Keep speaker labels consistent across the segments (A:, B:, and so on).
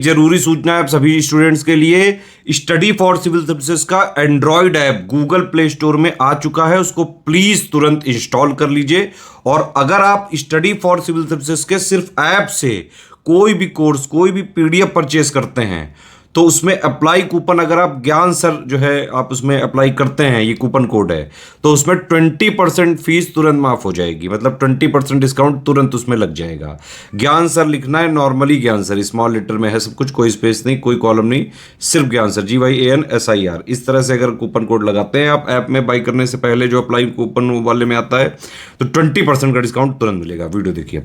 A: जरूरी सूचना है आप सभी स्टूडेंट्स के लिए। स्टडी फॉर सिविल सर्विसेज का Android app Google play store में आ चुका है, उसको प्लीज तुरंत इंस्टॉल कर लीजिए। और अगर आप स्टडी फॉर सिविल सर्विसेज के सिर्फ ऐप से कोई भी कोर्स, कोई भी पीडीएफ परचेस करते हैं तो उसमें अप्लाई कूपन, अगर आप ज्ञान सर जो है आप उसमें अप्लाई करते हैं, ये कूपन कोड है, तो उसमें 20% फीस तुरंत माफ हो जाएगी। मतलब 20% डिस्काउंट तुरंत उसमें लग जाएगा। ज्ञान सर लिखना है, नॉर्मली ज्ञान सर, स्मॉल लेटर में है सब कुछ, कोई स्पेस नहीं, कोई कॉलम नहीं, सिर्फ ज्ञान सर, GYANSIR। इस तरह से अगर कूपन कोड लगाते हैं आप ऐप में बाई करने से पहले, जो अप्लाई कूपन वाले में आता है, तो 20% का डिस्काउंट तुरंत मिलेगा। वीडियो देखिए।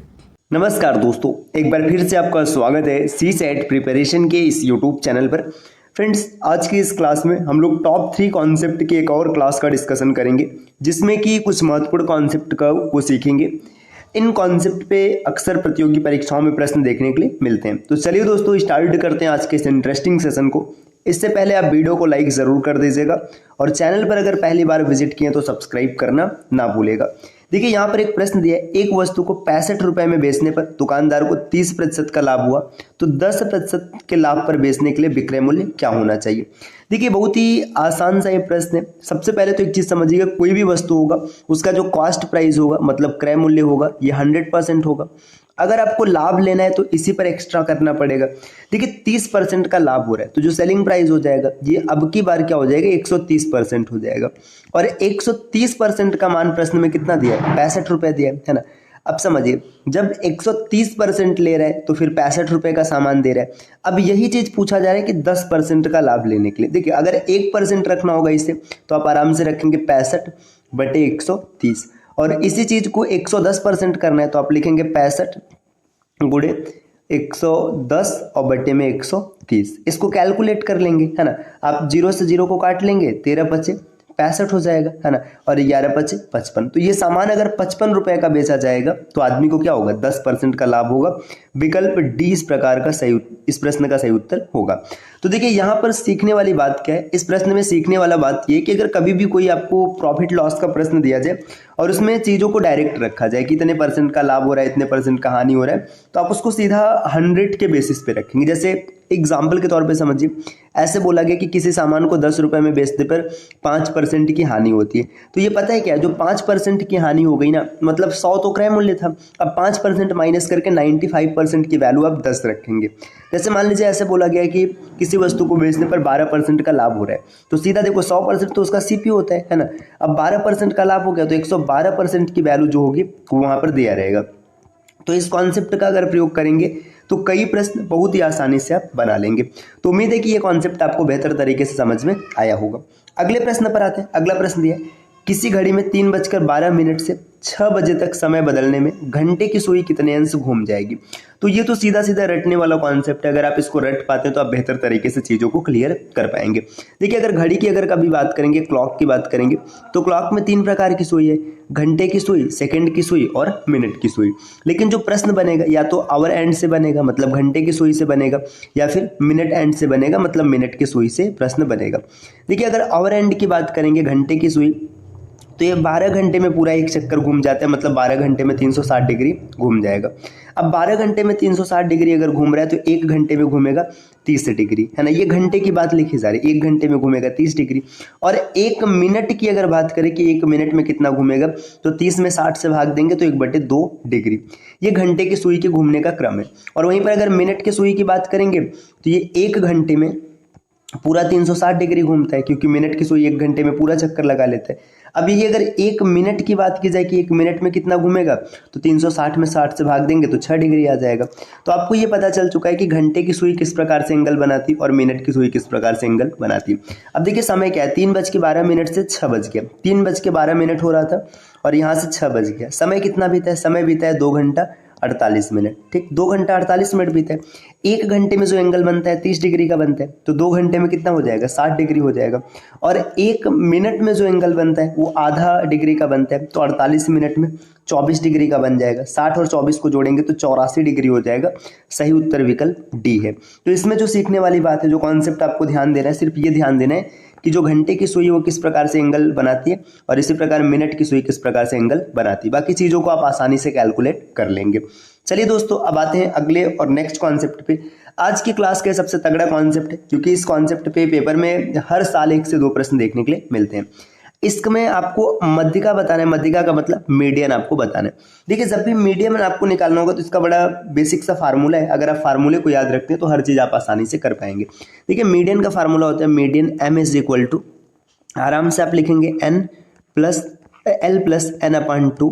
B: नमस्कार दोस्तों, एक बार फिर से आपका स्वागत है CSET प्रिपरेशन के इस YouTube चैनल पर। फ्रेंड्स, आज की इस क्लास में हम लोग टॉप 3 कॉन्सेप्ट की एक और क्लास का डिस्कशन करेंगे, जिसमें कि कुछ महत्वपूर्ण कॉन्सेप्ट का वो सीखेंगे। इन कॉन्सेप्ट पे अक्सर प्रतियोगी परीक्षाओं में प्रश्न देखने के लिए मिलते हैं। तो चलिए दोस्तों, स्टार्ट करते हैं आज के इस इंटरेस्टिंग सेशन को। इससे पहले आप वीडियो को लाइक ज़रूर कर दीजिएगा और चैनल पर अगर पहली बार विजिट किए तो सब्सक्राइब करना ना भूलेगा। देखिए, यहाँ पर एक प्रश्न दिया है, एक वस्तु को 65 रुपए में बेचने पर दुकानदार को 30% का लाभ हुआ, तो 10% के लाभ पर बेचने के लिए विक्रय मूल्य क्या होना चाहिए। देखिए, बहुत ही आसान सा ये प्रश्न है। सबसे पहले तो एक चीज समझिएगा, कोई भी वस्तु होगा उसका जो कॉस्ट प्राइस होगा, मतलब क्रय मूल्य होगा, ये 100% होगा। अगर आपको लाभ लेना है तो इसी पर एक्स्ट्रा करना पड़ेगा। देखिए, 30% का लाभ हो रहा है तो जो सेलिंग प्राइस हो जाएगा ये अब की बार क्या हो जाएगा, 130% हो जाएगा। और 130% का मान प्रश्न में कितना दिया है, 65 रुपए दिया है ना। अब समझिए, जब 130% ले रहा है तो फिर 65 रुपए का सामान दे रहा है। अब यही चीज पूछा जा रहा है कि 10% का लाभ लेने के लिए। देखिए, अगर 1% रखना होगा इसे तो आप आराम से रखेंगे 65/130, और इसी चीज को 110% करना है तो आप लिखेंगे 65 गुणे 110 और बटे में 130। इसको कैलकुलेट कर लेंगे, है ना। आप 0 से 0 को काट लेंगे, 13×5 = 65 हो जाएगा, है ना। और 11×5 = 55। तो ये सामान अगर 55 रुपए का बेचा जाएगा तो आदमी को क्या होगा, 10% का लाभ होगा। विकल्प डी इस प्रश्न का सही उत्तर होगा। तो देखिए, यहाँ पर सीखने वाली बात क्या है, इस प्रश्न में सीखने वाला बात ये कि अगर कभी भी कोई आपको प्रॉफिट लॉस का प्रश्न दिया जाए और उसमें चीज़ों को डायरेक्ट रखा जाए कि इतने % का लाभ हो रहा है, इतने % का हानि हो रहा है, तो आप उसको सीधा 100 के बेसिस पे रखेंगे। जैसे एग्जाम्पल के तौर पे समझिए, ऐसे बोला गया कि किसी सामान को 10 रुपए में बेचने पर 5% की हानि होती है। तो ये पता है क्या, जो 5% की हानि हो गई ना, मतलब 100 तो क्रय मूल्य था, अब 5% माइनस करके 95% की वैल्यू आप 10 रखेंगे। जैसे मान लीजिए ऐसे बोला गया कि किसी वस्तु को बेचने पर 12% का लाभ हो रहा है, तो सीधा देखो 100% तो उसका CP होता है ना। अब 12% का लाभ हो गया तो 112% की वैल्यू जो होगी वो वहां पर दिया रहेगा। तो इस कॉन्सेप्ट का अगर प्रयोग करेंगे तो कई प्रश्न बहुत ही आसानी से आप बना लेंगे। तो उम्मीद है कि ये कॉन्सेप्ट आपको बेहतर तरीके से समझ में आया होगा। अगले प्रश्न पर आते हैं। अगला प्रश्न दिया है, किसी घड़ी में 3:12 से 6 बजे तक समय बदलने में घंटे की सुई कितने अंश घूम जाएगी। तो ये तो सीधा सीधा रटने वाला कॉन्सेप्ट है। अगर आप इसको रट पाते हैं तो आप बेहतर तरीके से चीज़ों को क्लियर कर पाएंगे। देखिए, अगर घड़ी की अगर कभी बात करेंगे, क्लॉक की बात करेंगे, तो क्लॉक में 3 प्रकार की सुई है, घंटे की सुई, सेकंड की सुई और मिनट की सुई। लेकिन जो प्रश्न बनेगा या तो आवर एंड से बनेगा, मतलब घंटे की सुई से बनेगा, या फिर मिनट एंड से बनेगा, मतलब मिनट की सुई से प्रश्न बनेगा। देखिए, अगर आवर एंड की बात करेंगे, घंटे की सुई, तो ये 12 घंटे में पूरा एक चक्कर घूम जाता है, मतलब 12 घंटे में 360 डिग्री घूम जाएगा। अब 12 घंटे में 360 डिग्री अगर घूम रहा है तो 1 घंटे में घूमेगा 30 डिग्री, है ना। ये घंटे की बात लिखी जा रही है, 1 घंटे में घूमेगा 30 डिग्री। और 1 मिनट की अगर बात करें कि 1 मिनट में कितना घूमेगा, तो 30 में 60 से भाग देंगे तो 1/2 डिग्री। ये घंटे की सुई के घूमने का क्रम है। और वहीं पर अगर मिनट की सुई की बात करेंगे तो ये 1 घंटे में पूरा 360 डिग्री घूमता है, क्योंकि मिनट की सुई 1 घंटे में पूरा चक्कर लगा लेता है। अब ये अगर 1 मिनट की बात की जाए कि 1 मिनट में कितना घूमेगा, तो 360 में 60 से भाग देंगे तो 6 डिग्री आ जाएगा। तो आपको ये पता चल चुका है कि घंटे की सुई किस प्रकार से एंगल बनाती और मिनट की सुई किस प्रकार से एंगल बनाती। अब देखिए, समय क्या है, 3:12 से 6 बज गया, 3:12 हो रहा था और यहाँ से 6 बज गया। समय कितना बीता है, समय बीता है 2 घंटा 48 मिनट। ठीक, 2 घंटा 48 मिनट बीता है। 1 घंटे में जो एंगल बनता है 30 डिग्री का बनता है, तो 2 घंटे में कितना हो जाएगा, 60 डिग्री हो जाएगा। और 1 मिनट में जो एंगल बनता है वो आधा डिग्री का बनता है, तो 48 मिनट में 24 डिग्री का बन जाएगा। 60 और 24 को जोड़ेंगे तो 84 डिग्री हो जाएगा। सही उत्तर विकल्प डी है। तो इसमें जो सीखने वाली बात है, जो कॉन्सेप्ट आपको ध्यान देना है, सिर्फ ये ध्यान देना है कि जो घंटे की सुई वो किस प्रकार से एंगल बनाती है और इसी प्रकार मिनट की सुई किस प्रकार से एंगल बनाती है। बाकी चीज़ों को आप आसानी से कैलकुलेट कर लेंगे। चलिए दोस्तों, अब आते हैं अगले और नेक्स्ट कॉन्सेप्ट पे। आज की क्लास का सबसे तगड़ा कॉन्सेप्ट है, क्योंकि इस कॉन्सेप्ट पे पेपर में हर साल 1 से 2 प्रश्न देखने के लिए मिलते हैं। इसमें आपको मध्यिका बताना है, मध्यिका का मतलब मीडियन आपको बताना है। देखिए, जब भी मीडियन आपको निकालना होगा तो इसका बड़ा बेसिक सा फार्मूला है, अगर आप फार्मूले को याद रखते हैं तो हर चीज़ आप आसानी से कर पाएंगे। देखिए, मीडियन का फार्मूला होता है median m is equal to, आराम से आप लिखेंगे n plus l plus n upon 2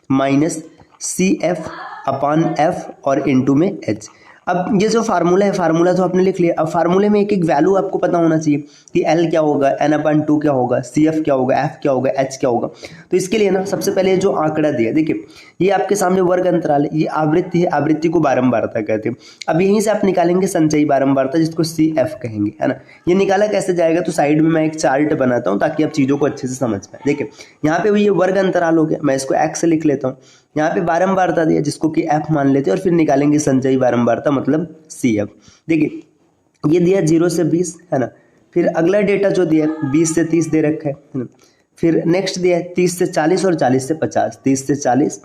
B: minus C F upon F और इंटू में h। अब ये जो फार्मूला है, फार्मूला तो आपने लिख लिया। अब फार्मूले में एक एक वैल्यू आपको पता होना चाहिए कि L क्या होगा, n अपान 2 क्या होगा, CF क्या होगा, F क्या होगा, H क्या होगा। तो इसके लिए ना सबसे पहले जो आंकड़ा दिया, देखिए ये आपके सामने वर्ग अंतराल है, ये आवृत्ति है, आवृत्ति को बारंबारता कहते हैं। अब यहीं से आप निकालेंगे संचयी बारंबारता, जिसको CF कहेंगे, है ना। ये निकाला कैसे जाएगा, तो साइड में मैं एक चार्ट बनाता हूँ ताकि आप चीज़ों को अच्छे से समझ पाए। देखिए यहाँ पे ये वर्ग अंतराल हो गया, मैं इसको X से लिख लेता हूँ। यहाँ पे बारंबारता दिया जिसको कि F मान लेते हैं, और फिर निकालेंगे संचयी बारंबारता मतलब CF। देखिए ये दिया 0 से 20, है ना। फिर अगला डेटा जो दिया 20 से 30 दे रखा है ना। फिर नेक्स्ट दिया है 30 से 40 और 40 से 50, 30 से 40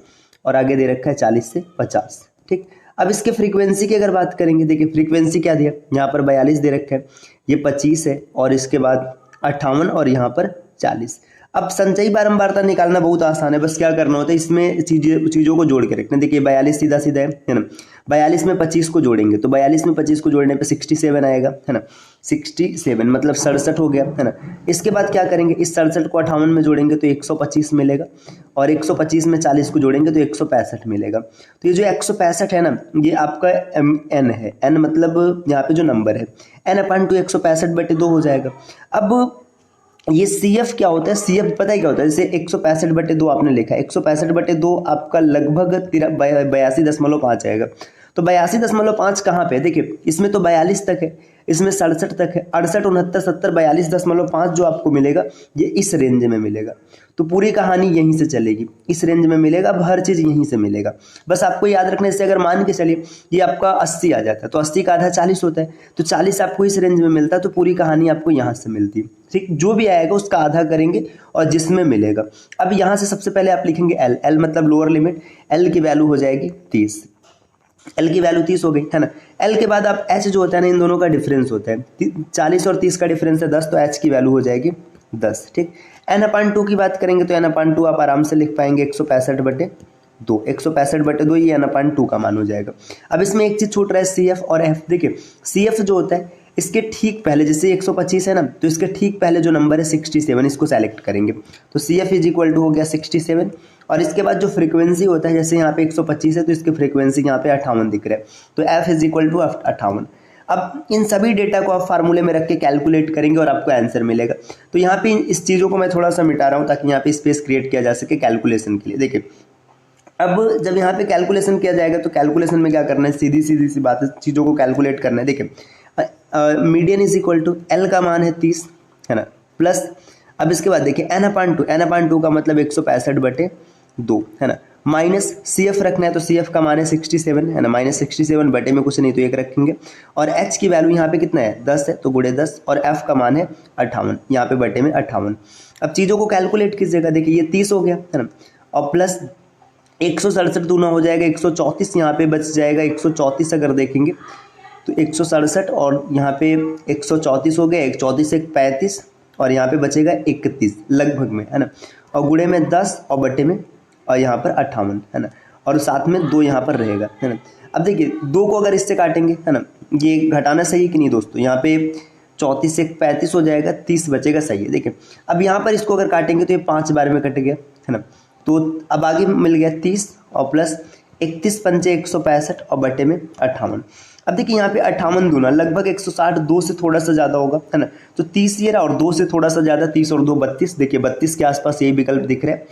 B: और आगे दे रखा है 40 से 50, ठीक। अब इसके फ्रीक्वेंसी की अगर बात करेंगे, देखिए फ्रीक्वेंसी क्या दिया, यहाँ पर 42 दे रखा है, ये 25 है और इसके बाद 58 और यहाँ पर 40। अब संचयी बारंबारता निकालना बहुत आसान है, बस क्या करना होता है, इसमें चीज़ों को जोड़ के रखना। देखिए 42 सीधा सीधा है ना, 42 में 25 को जोड़ेंगे तो 42 में 25 को जोड़ने पे 67 आएगा, है ना। 67 मतलब 67 हो गया, है ना। इसके बाद क्या करेंगे, इस 67 को 58 में जोड़ेंगे तो 125 मिलेगा, और 125 में 40 को जोड़ेंगे तो 165 मिलेगा। तो ये जो 165 है ना, ये आपका n है, n मतलब यहाँ पे जो नंबर है, n अपान 2 165/2 हो जाएगा। अब ये CF क्या होता है, CF पता है क्या होता है, जैसे 165/2 आपने लिखा है, 165/2 आपका लगभग 82.5 आएगा। तो 82.5 कहाँ पे है, देखिए इसमें तो 42 तक है, इसमें 67 तक है, 68 69 70 42.5 जो आपको मिलेगा ये इस रेंज में मिलेगा। तो पूरी कहानी यहीं से चलेगी, इस रेंज में मिलेगा। अब हर चीज़ यहीं से मिलेगा, बस आपको याद रखने से, अगर मान के चलिए ये आपका 80 आ जाता है तो 80 का आधा 40 होता है, तो 40 आपको इस रेंज में मिलता है, तो पूरी कहानी आपको यहाँ से मिलती है, ठीक। जो भी आएगा उसका आधा करेंगे और जिसमें मिलेगा। अब यहाँ से सबसे पहले आप लिखेंगे L, L मतलब लोअर लिमिट, L की वैल्यू हो जाएगी 30, L की वैल्यू 30 हो गई, है ना। L के बाद आप H जो होता है ना, इन दोनों का डिफरेंस होता है, 40 और 30 का डिफरेंस है 10, तो H की वैल्यू हो जाएगी 10, ठीक। n अपान 2 की बात करेंगे तो n अपान 2 आप आराम से लिख पाएंगे 165/2, 165/2 ये n अपान 2 का मान हो जाएगा। अब इसमें एक चीज़ छूट रहा है, CF और F। देखिए CF जो होता है इसके ठीक पहले, जैसे 125 है ना, तो इसके ठीक पहले जो नंबर है 67, इसको सेलेक्ट करेंगे तो CF इज इक्वल टू हो गया 67। और इसके बाद जो फ्रीक्वेंसी होता है, जैसे यहाँ पे 125 है तो इसकी फ्रीक्वेंसी यहाँ पे 58 दिख रहा है, तो F इज इक्वल टू 58। अब इन सभी डेटा को आप फार्मूले में रख के कैलकुलेट करेंगे और आपको आंसर मिलेगा। तो यहाँ पे इस चीज़ों को मैं थोड़ा सा मिटा रहा हूँ ताकि यहाँ पे स्पेस क्रिएट किया जा सके कैलकुलेशन के लिए। देखिए अब जब यहाँ पे कैलकुलेशन किया जाएगा तो कैलकुलेशन में क्या करना है, सीधी सी बात है, चीज़ों को कैलकुलेट करना है। देखिए median is equal to L का मान है 30, है ना, प्लस अब इसके बाद देखिए n अपान 2 का मतलब 165/2, है ना, माइनस CF रखना है तो CF का मान है 67, है ना, माइनस 67 बटे में कुछ नहीं तो 1 रखेंगे, और H की वैल्यू यहाँ पे कितना है 10 है तो गुणे 10, और F का मान है 58, यहाँ पे बटे में 58। अब चीज़ों को कैलकुलेट कीजिएगा, देखिए ये 30 हो गया, है ना, और प्लस 167 दूना हो जाएगा 134, यहाँ पे बच जाएगा 134। अगर देखेंगे तो 167 और यहाँ पे 134 हो गया, 134 से 35 और यहाँ पे बचेगा 31 लगभग में, है ना, और गुणे में 10 और बटे में और यहाँ पर 58, है ना, और साथ में 2 यहाँ पर रहेगा, है ना। अब देखिए 2 को अगर इससे काटेंगे, है ना, ये घटाना सही है कि नहीं दोस्तों, यहाँ पे 34 से 35 हो जाएगा, 30 बचेगा, सही है। देखिए अब यहाँ पर इसको अगर काटेंगे तो ये 5 बार में कट गया, है ना, तो अब आगे मिल गया 30 और प्लस 31 पंचे 165 और बटे में 58। अब देखिए यहाँ पे 58 दूना लगभग 160, 2 से थोड़ा सा ज़्यादा होगा, है ना, तो 30 ये रहा और 2 से थोड़ा सा ज़्यादा, 30 और 2 32। देखिए 32 के आसपास यही विकल्प दिख रहा है,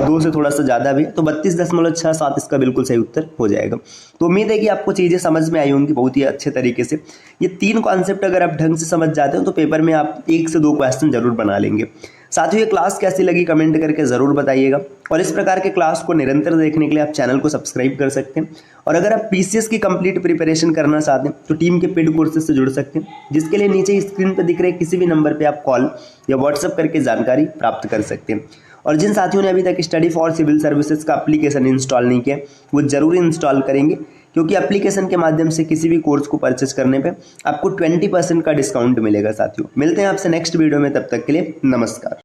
B: 2 से थोड़ा सा ज़्यादा भी, तो 32.67 इसका बिल्कुल सही उत्तर हो जाएगा। तो उम्मीद है कि आपको चीज़ें समझ में आई होंगी बहुत ही अच्छे तरीके से। ये 3 कॉन्सेप्ट अगर आप ढंग से समझ जाते हो तो पेपर में आप 1 से 2 क्वेश्चन जरूर बना लेंगे। साथियों ये क्लास कैसी लगी कमेंट करके ज़रूर बताइएगा, और इस प्रकार के क्लास को निरंतर देखने के लिए आप चैनल को सब्सक्राइब कर सकते हैं। और अगर आप PCS की कंप्लीट प्रिपरेशन करना चाहते हैं तो टीम के पेड कोर्सेज से जुड़ सकते हैं, जिसके लिए नीचे स्क्रीन पर दिख रहे किसी भी नंबर पर आप कॉल या व्हाट्सएप करके जानकारी प्राप्त कर सकते हैं। और जिन साथियों ने अभी तक स्टडी फॉर सिविल सर्विसेज का एप्लीकेशन इंस्टॉल नहीं किया वो जरूर इंस्टॉल करेंगे, क्योंकि एप्लीकेशन के माध्यम से किसी भी कोर्स को परचेस करने पे आपको 20% का डिस्काउंट मिलेगा साथियों। मिलते हैं आपसे नेक्स्ट वीडियो में, तब तक के लिए नमस्कार।